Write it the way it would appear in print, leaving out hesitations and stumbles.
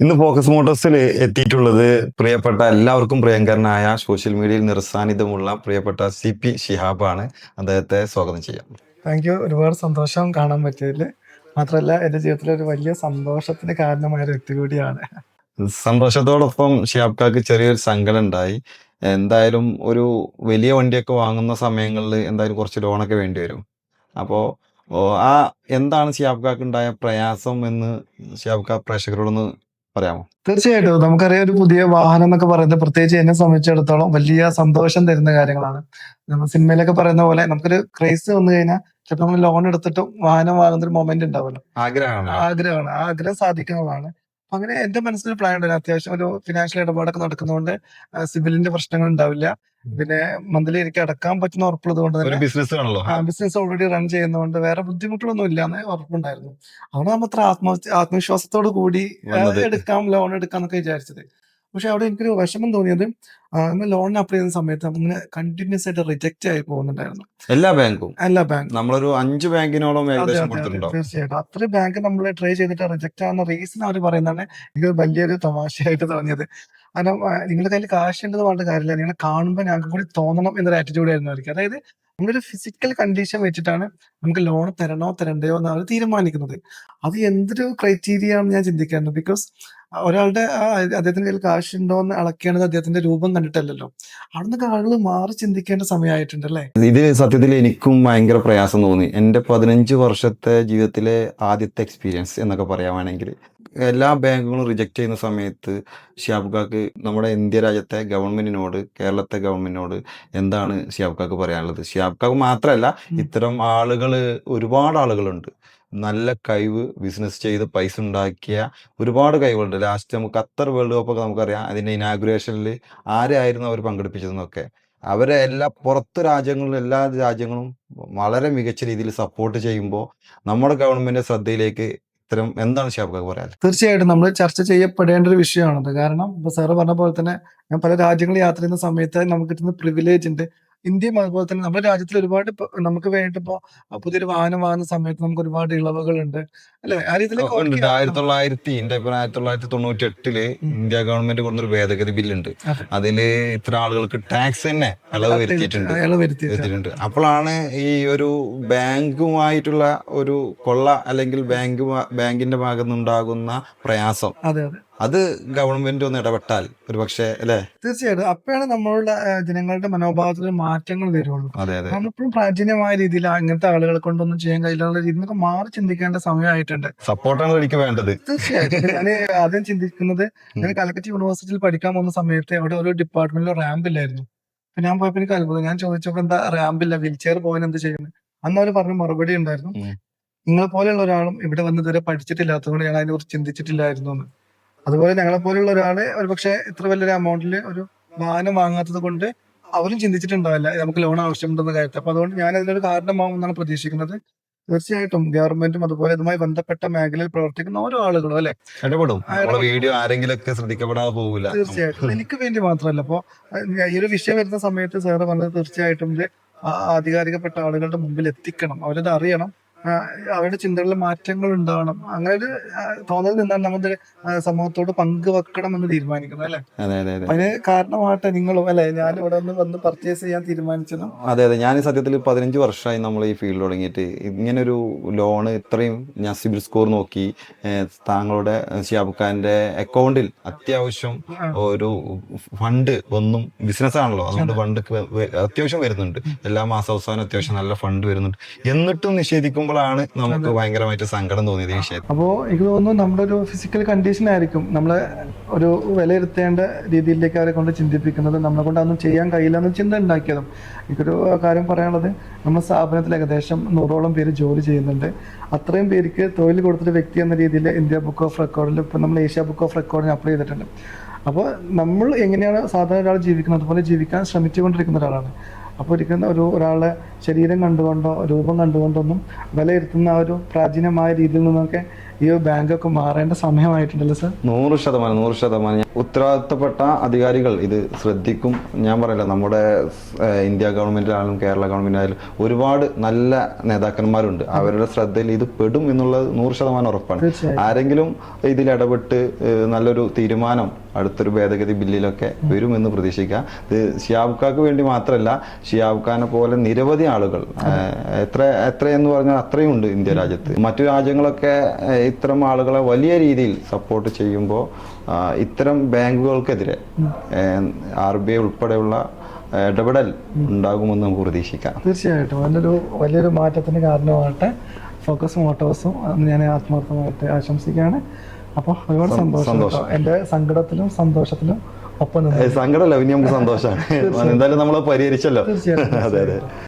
ഇന്ന് ഫോക്കസ് മോട്ടോഴ്സിൽ എത്തിയിട്ടുള്ളത് പ്രിയപ്പെട്ട എല്ലാവർക്കും പ്രിയങ്കരനായ സോഷ്യൽ മീഡിയയിൽ നിറസാന്നിധ്യമുള്ള പ്രിയപ്പെട്ട CP ഷിഹാബാണ്. അദ്ദേഹത്തെ സ്വാഗതം ചെയ്യാം. Thank you. ഒരുപാട് സന്തോഷം കാണാൻ പറ്റിയതിൽ. മാത്രമല്ല എൻ്റെ ജീവിതത്തിലെ ഒരു വലിയ സന്തോഷത്തിന് കാരണമായ ഒരു വ്യക്തി കൂടിയാണ്. സന്തോഷത്തോടൊപ്പം ഷിഹാബ്ക്കാക്ക് ചെറിയൊരു സങ്കടം ഉണ്ടായി. എന്തായാലും ഒരു വലിയ വണ്ടിയൊക്കെ വാങ്ങുന്ന സമയങ്ങളിൽ എന്തായാലും കുറച്ച് ലോണൊക്കെ വേണ്ടി വരും. അപ്പോൾ ആ എന്താണ് ഷിഹാബ്ക്കാക്ക് ഉണ്ടായ പ്രയാസം എന്ന് ഷിഹാബ്ക്ക പ്രേക്ഷകരോടൊന്ന് പറയാമോ? തീർച്ചയായിട്ടും നമുക്കറിയാം, ഒരു പുതിയ വാഹനം എന്നൊക്കെ പറയുന്നത് പ്രത്യേകിച്ച് എന്നെ സംബന്ധിച്ചിടത്തോളം വലിയ സന്തോഷം തരുന്ന കാര്യങ്ങളാണ്. നമ്മൾ സിനിമയിലൊക്കെ പറയുന്ന പോലെ നമുക്കൊരു ക്രേസ് വന്നു കഴിഞ്ഞാൽ ചിലപ്പോൾ നമ്മൾ ലോൺ എടുത്തിട്ടും വാഹനം വാങ്ങുന്ന ഒരു മൊമെന്റ് ഉണ്ടാവുമല്ലോ. ആഗ്രഹമാണല്ലോ. ആഗ്രഹമാണ്, ആ ആഗ്രഹം സാധിക്കുന്നതാണ്. അപ്പൊ അങ്ങനെ എന്റെ മനസ്സിൽ പ്ലാൻ ഉണ്ടായിരുന്നു. അത്യാവശ്യം ഒരു ഫിനാൻഷ്യൽ ഇടപാടൊക്കെ നടക്കുന്നതുകൊണ്ട് സിബിലിന്റെ പ്രശ്നങ്ങൾ ഉണ്ടാവില്ല. പിന്നെ മന്ത്ലി എനിക്ക് അടക്കാൻ പറ്റുന്ന ഉറപ്പുള്ളത് കൊണ്ട് ഒരു തന്നെ ബിസിനസ് ആണല്ലോ. ബിസിനസ് ഓൾറെഡി റൺ ചെയ്യുന്നതുകൊണ്ട് വേറെ ബുദ്ധിമുട്ടുകളൊന്നും ഇല്ലാന്ന് ഉറപ്പുണ്ടായിരുന്നു. അവിടെ നമ്മൾ അത്ര ആത്മവിശ്വാസത്തോട് കൂടി വന്നത് ലോൺ എടുക്കാം എന്നൊക്കെ വിചാരിച്ചത്. പക്ഷെ അവിടെ എനിക്കൊരു വിഷമം തോന്നിയത്, നമ്മൾ ലോണിന് അപ്ലൈ ചെയ്യുന്ന സമയത്ത് നമ്മളിങ്ങനെ കണ്ടിന്യൂസ് ആയിട്ട് റിജക്റ്റ് ആയി പോകുന്നുണ്ടായിരുന്നു എല്ലാ ബാങ്കും എല്ലാ ബാങ്കും. നമ്മളൊരു 5 ബാങ്കിനോളം അതെ ഏകദേശം അതെ അതെ, കൊടുത്തിട്ടുണ്ടോ? തീർച്ചയായിട്ടും അത്രയും ബാങ്ക് നമ്മൾ ട്രൈ ചെയ്തിട്ട് റിജക്റ്റ് ആവുന്ന റീസൺ അവർ പറയുന്നതാണ് എനിക്ക് വലിയൊരു തമാശയായിട്ട് തോന്നിയത്. കാരണം നിങ്ങളുടെ കയ്യിൽ കാശ് ഉണ്ടെന്ന് പറഞ്ഞിട്ട് കാര്യമില്ല, നിങ്ങളെ കാണുമ്പോൾ ഞങ്ങൾക്ക് കൂടി തോന്നണം എന്നൊരു ആറ്റിറ്റ്യൂഡ് ആയിരുന്നു അവർക്ക്. അതായത് നമ്മളൊരു ഫിസിക്കൽ കണ്ടീഷൻ വെച്ചിട്ടാണ് നമുക്ക് ലോൺ തരണോ തരണ്ടയോ എന്ന് അവർ തീരുമാനിക്കുന്നത്. അത് എന്തൊരു ക്രൈറ്റീരിയ ആണെന്ന് ഞാൻ ചിന്തിക്കാറുണ്ട്. ബിക്കോസ് ഒരാളുടെ അദ്ദേഹത്തിന്റെ കയ്യിൽ കാശ് ഉണ്ടോ എന്ന് അളക്കേണ്ടത് അദ്ദേഹത്തിന്റെ രൂപം കണ്ടിട്ടല്ലല്ലോ. അവിടുന്ന് ആളുകൾ മാറി ചിന്തിക്കേണ്ട സമയമായിട്ടുണ്ട് അല്ലേ? ഇത് സത്യത്തിൽ എനിക്കും ഭയങ്കര പ്രയാസം തോന്നി. എൻ്റെ 15 വർഷത്തെ ജീവിതത്തിലെ ആദ്യത്തെ എക്സ്പീരിയൻസ് എന്നൊക്കെ പറയുവാണെങ്കിൽ എല്ലാ ബാങ്കുകളും റിജക്റ്റ് ചെയ്യുന്ന സമയത്ത് ഷിഹാബ്ക്കാക്ക് നമ്മുടെ ഇന്ത്യ രാജ്യത്തെ ഗവൺമെന്റിനോട്, കേരളത്തെ ഗവൺമെന്റിനോട് എന്താണ് ഷിഹാബ്ക്കാക്ക് പറയാനുള്ളത്? ഷിഹാബ്ക്കാക്ക് മാത്രമല്ല, ഇത്തരം ആളുകൾ ഒരുപാട് ആളുകളുണ്ട്. നല്ല കഴിവ്, ബിസിനസ് ചെയ്ത് പൈസ ഉണ്ടാക്കിയ ഒരുപാട് കഴിവുകളുണ്ട്. ലാസ്റ്റ് നമുക്ക് ഖത്തർ വേൾഡ് കപ്പ് ഒക്കെ നമുക്കറിയാം. അതിന്റെ ഇനാഗുറേഷനിൽ ആരെയായിരുന്നു അവർ പങ്കെടുപ്പിച്ചതെന്നൊക്കെ. അവരെ പുറത്ത് രാജ്യങ്ങളിലും എല്ലാ രാജ്യങ്ങളും വളരെ മികച്ച രീതിയിൽ സപ്പോർട്ട് ചെയ്യുമ്പോൾ നമ്മുടെ ഗവൺമെന്റ് ശ്രദ്ധയിലേക്ക് ഇത്തരം എന്താണ് ഷിഹാബ്ക്കാക്ക് പറയാൻ? തീർച്ചയായിട്ടും നമ്മൾ ചർച്ച ചെയ്യപ്പെടേണ്ട ഒരു വിഷയമാണത്. കാരണം ഇപ്പൊ സാറ് പറഞ്ഞ പോലെ തന്നെ ഞാൻ പല രാജ്യങ്ങളിൽ യാത്ര ചെയ്യുന്ന സമയത്ത് നമുക്ക് കിട്ടുന്ന പ്രിവിലേജ് ഉണ്ട്. ഇന്ത്യയും അതുപോലെ തന്നെ നമ്മുടെ രാജ്യത്തിൽ ഒരുപാട് നമുക്ക് വേണ്ടിട്ട് ഇപ്പോ പുതിയൊരു വാഹനം വാങ്ങുന്ന സമയത്ത് നമുക്ക് ഒരുപാട് ഇളവുകളുണ്ട് അല്ലെ? ആ രീതിയിലൊക്കെ ഉണ്ട്. ഓക്കെ. 1998 ഇന്ത്യ ഗവൺമെന്റ് കൊണ്ടൊരു ഭേദഗതി ബില്ലുണ്ട്. അതെ, അതില് ഇത്ര ആളുകൾക്ക് ടാക്സ് തന്നെ ഇളവ് വരുത്തിയിട്ടുണ്ട്. അയാള് വരുത്തിയിട്ട് അപ്പോഴാണ് ഈ ഒരു ബാങ്കുമായിട്ടുള്ള ഒരു കൊള്ള അല്ലെങ്കിൽ ബാങ്കിന്റെ ഭാഗത്തുനിന്നുണ്ടാകുന്ന പ്രയാസം, അതെ അതെ, അത് ഗവൺമെന്റ് ഒന്ന് ഇടപെട്ടാൽ ഒരു പക്ഷേ അല്ലെ? തീർച്ചയായിട്ടും അപ്പോഴാണ് നമ്മളുടെ ജനങ്ങളുടെ മനോഭാവത്തിൽ മാറ്റങ്ങൾ വരുള്ളൂ. അതെ അതെ. നമ്മളിപ്പോഴും പ്രാചീനമായ രീതിയിൽ അങ്ങനത്തെ ആളുകളെ കൊണ്ടൊന്നും ചെയ്യാൻ കഴിയില്ല രീതിയിലൊക്കെ മാറി ചിന്തിക്കേണ്ട സമയമായിട്ടുണ്ട്. സപ്പോർട്ടാണ് എനിക്ക് വേണ്ടത്. തീർച്ചയായിട്ടും ഞാൻ ആദ്യം ചിന്തിക്കുന്നത്, ഞാൻ കാലിക്കറ്റ് യൂണിവേഴ്സിറ്റിയിൽ പഠിക്കാൻ പോകുന്ന സമയത്ത് അവിടെ ഒരു ഡിപ്പാർട്ട്മെന്റിൽ റാമ്പ് ഇല്ലായിരുന്നു. അപ്പൊ ഞാൻ പോയപ്പോ എനിക്ക് അത്ഭുതം. ഞാൻ ചോദിച്ചപ്പോ എന്താ റാമ്പില്ല, വീൽ ചെയർ പോകാൻ എന്ത് ചെയ്യുന്നത്? അന്ന് അവർ പറഞ്ഞ മറുപടി ഉണ്ടായിരുന്നു, നിങ്ങളെ പോലെയുള്ള ഒരാളും ഇവിടെ വന്ന് ഇതുവരെ പഠിച്ചിട്ടില്ലാത്തതുകൊണ്ട് ഞാൻ അതിനെ കുറിച്ച് ചിന്തിച്ചിട്ടില്ലായിരുന്നു എന്ന്. അതുപോലെ ഞങ്ങളെ പോലെയുള്ള ഒരാള് ഒരുപക്ഷെ ഇത്ര വലിയൊരു എമൗണ്ടിൽ ഒരു വാഹനം വാങ്ങാത്തത് കൊണ്ട് അവരും ചിന്തിച്ചിട്ടുണ്ടാവില്ല നമുക്ക് ലോൺ ആവശ്യമുണ്ടെന്ന കാര്യത്തിൽ. അപ്പൊ അതുകൊണ്ട് ഞാൻ അതിനൊരു കാരണമാവും എന്നാണ് പ്രതീക്ഷിക്കുന്നത്. തീർച്ചയായിട്ടും ഗവൺമെന്റും അതുപോലെ ഇതുമായി ബന്ധപ്പെട്ട മേഖലയിൽ പ്രവർത്തിക്കുന്ന ഓരോ ആളുകളും അല്ലെ ഇടപെടും. വീഡിയോ ആരെങ്കിലും ഒക്കെ ശ്രദ്ധിക്കപ്പെടാതെ പോകില്ല. തീർച്ചയായിട്ടും എനിക്ക് വേണ്ടി മാത്രമല്ല. അപ്പോ ഈ ഒരു വിഷയം വരുന്ന സമയത്ത് സാറ് പറഞ്ഞത് തീർച്ചയായിട്ടും ഇത് ആധികാരികപ്പെട്ട ആളുകളുടെ മുമ്പിൽ എത്തിക്കണം, അവരത് അറിയണം, അവരുടെ ചിന്തകളിൽ മാറ്റങ്ങൾ ഉണ്ടാവണം. അങ്ങനെ ഒരു തോന്നൽ നിന്നാണ് നമ്മുടെ സമൂഹത്തോട് പങ്കുവെക്കണം എന്ന് തീരുമാനിക്കുന്നത് അല്ലെ? അതെ അതെ അതെ. അതിന് കാരണമായിട്ട് നിങ്ങളും അല്ലെ, ഞാൻ ഇവിടെ വന്ന് പർച്ചേസ് ചെയ്യാൻ തീരുമാനിച്ചതും. അതെ അതെ. ഞാൻ സത്യത്തിൽ 15 വർഷമായി നമ്മൾ ഈ ഫീൽഡ് തുടങ്ങിയിട്ട്. ഇങ്ങനൊരു ലോണ് ഇത്രയും ഞാൻ സിബിൽ സ്കോർ നോക്കി താങ്കളുടെ ഷിഹാബ്ക്കാന്റെ അക്കൗണ്ടിൽ അത്യാവശ്യം ഒരു ഫണ്ട് ഒന്നും, ബിസിനസ് ആണല്ലോ, അതുകൊണ്ട് ഫണ്ട് അത്യാവശ്യം വരുന്നുണ്ട്. എല്ലാ മാസാവസാനം അത്യാവശ്യം നല്ല ഫണ്ട് വരുന്നുണ്ട്. എന്നിട്ടും നിഷേധിക്കുമ്പോഴാണ് നമുക്ക് ഭയങ്കരമായിട്ട് സങ്കടം തോന്നിയത് ഈ വിഷയം. അപ്പോ എനിക്ക് തോന്നുന്നു നമ്മുടെ ഒരു ഫിസിക്കൽ കണ്ടീഷൻ ആയിരിക്കും നമ്മളെ ഒരു വിലയിരുത്തേണ്ട രീതിയിലേക്ക് അവരെ കൊണ്ട് ചിന്തിപ്പിക്കുന്നത്, നമ്മളെ കൊണ്ട് അതൊന്നും ചെയ്യാൻ കഴിയില്ല എന്ന ചിന്ത ഉണ്ടാക്കിയതും. എനിക്കൊരു കാര്യം പറയാനുള്ളത്, നമ്മുടെ സ്ഥാപനത്തിൽ ഏകദേശം 100ഓളം പേര് ജോലി ചെയ്യുന്നുണ്ട്. അത്രയും പേർക്ക് തൊഴിൽ കൊടുത്തൊരു വ്യക്തി എന്ന രീതിയിൽ ഇന്ത്യ ബുക്ക് ഓഫ് റെക്കോർഡിൽ ഇപ്പം നമ്മൾ ഏഷ്യ ബുക്ക് ഓഫ് റെക്കോർഡിന് അപ്ലൈ ചെയ്തിട്ടുണ്ട്. അപ്പോൾ നമ്മൾ എങ്ങനെയാണ് സാധാരണ ഒരാൾ ജീവിക്കുന്നത് അതുപോലെ ജീവിക്കാൻ ശ്രമിച്ചുകൊണ്ടിരിക്കുന്ന ഒരാളാണ്. അപ്പോൾ ഇരിക്കുന്ന ഒരാളെ ശരീരം കണ്ടുകൊണ്ടോ രൂപം കണ്ടുകൊണ്ടൊന്നും വിലയിരുത്തുന്ന ആ ഒരു പ്രാചീനമായ രീതിയിൽ നിന്നൊക്കെ ഈ ബാങ്കൊക്കെ മാറേണ്ട സമയമായിട്ടുണ്ടല്ലോ സർ? 100%. ഉത്തരവാദിത്തപ്പെട്ട അധികാരികൾ ഇത് ശ്രദ്ധിക്കും. ഞാൻ പറയില്ല, നമ്മുടെ ഇന്ത്യ ഗവൺമെന്റിലായാലും കേരള ഗവൺമെന്റിലായാലും ഒരുപാട് നല്ല നേതാക്കന്മാരുണ്ട്. അവരുടെ ശ്രദ്ധയിൽ ഇത് പെടും എന്നുള്ളത് 100% ഉറപ്പാണ്. തീർച്ചയായും. ആരെങ്കിലും ഇതിൽ ഇടപെട്ട് നല്ലൊരു തീരുമാനം അടുത്തൊരു ഭേദഗതി ബില്ലിലൊക്കെ വരുമെന്ന് പ്രതീക്ഷിക്കാം. ഇത് ഷിഹാബ് ഖാക്ക് വേണ്ടി മാത്രമല്ല, ഷിഹാബ് ഖാനെ പോലെ നിരവധി ആളുകൾ, എത്രയെന്ന് പറഞ്ഞാൽ അത്രയും ഉണ്ട് ഇന്ത്യ രാജ്യത്ത്. മറ്റു രാജ്യങ്ങളൊക്കെ ഇത്തരം ആളുകളെ വലിയ രീതിയിൽ സപ്പോർട്ട് ചെയ്യുമ്പോൾ ഇത്തരം ബാങ്കുകൾക്കെതിരെ RBI ഉൾപ്പെടെയുള്ള ഇടപെടൽ ഉണ്ടാകുമെന്ന് നമുക്ക് പ്രതീക്ഷിക്കാം. തീർച്ചയായിട്ടും വലിയൊരു മാറ്റത്തിന് കാരണമാകട്ടെ ഫോക്കസ് മോട്ടോഴ്സും ഞാൻ ആത്മാർത്ഥമായിട്ട് ആശംസിക്കുകയാണ്. അപ്പോൾ ഒരുപാട് സന്തോഷം. എൻ്റെ സങ്കടത്തിലും സന്തോഷത്തിലും ഒപ്പം സങ്കടമല്ല, പിന്നെ നമുക്ക് സന്തോഷമാണ്. എന്തായാലും നമ്മൾ പരിഹരിച്ചല്ലോ. തീർച്ചയായിട്ടും. അതെ.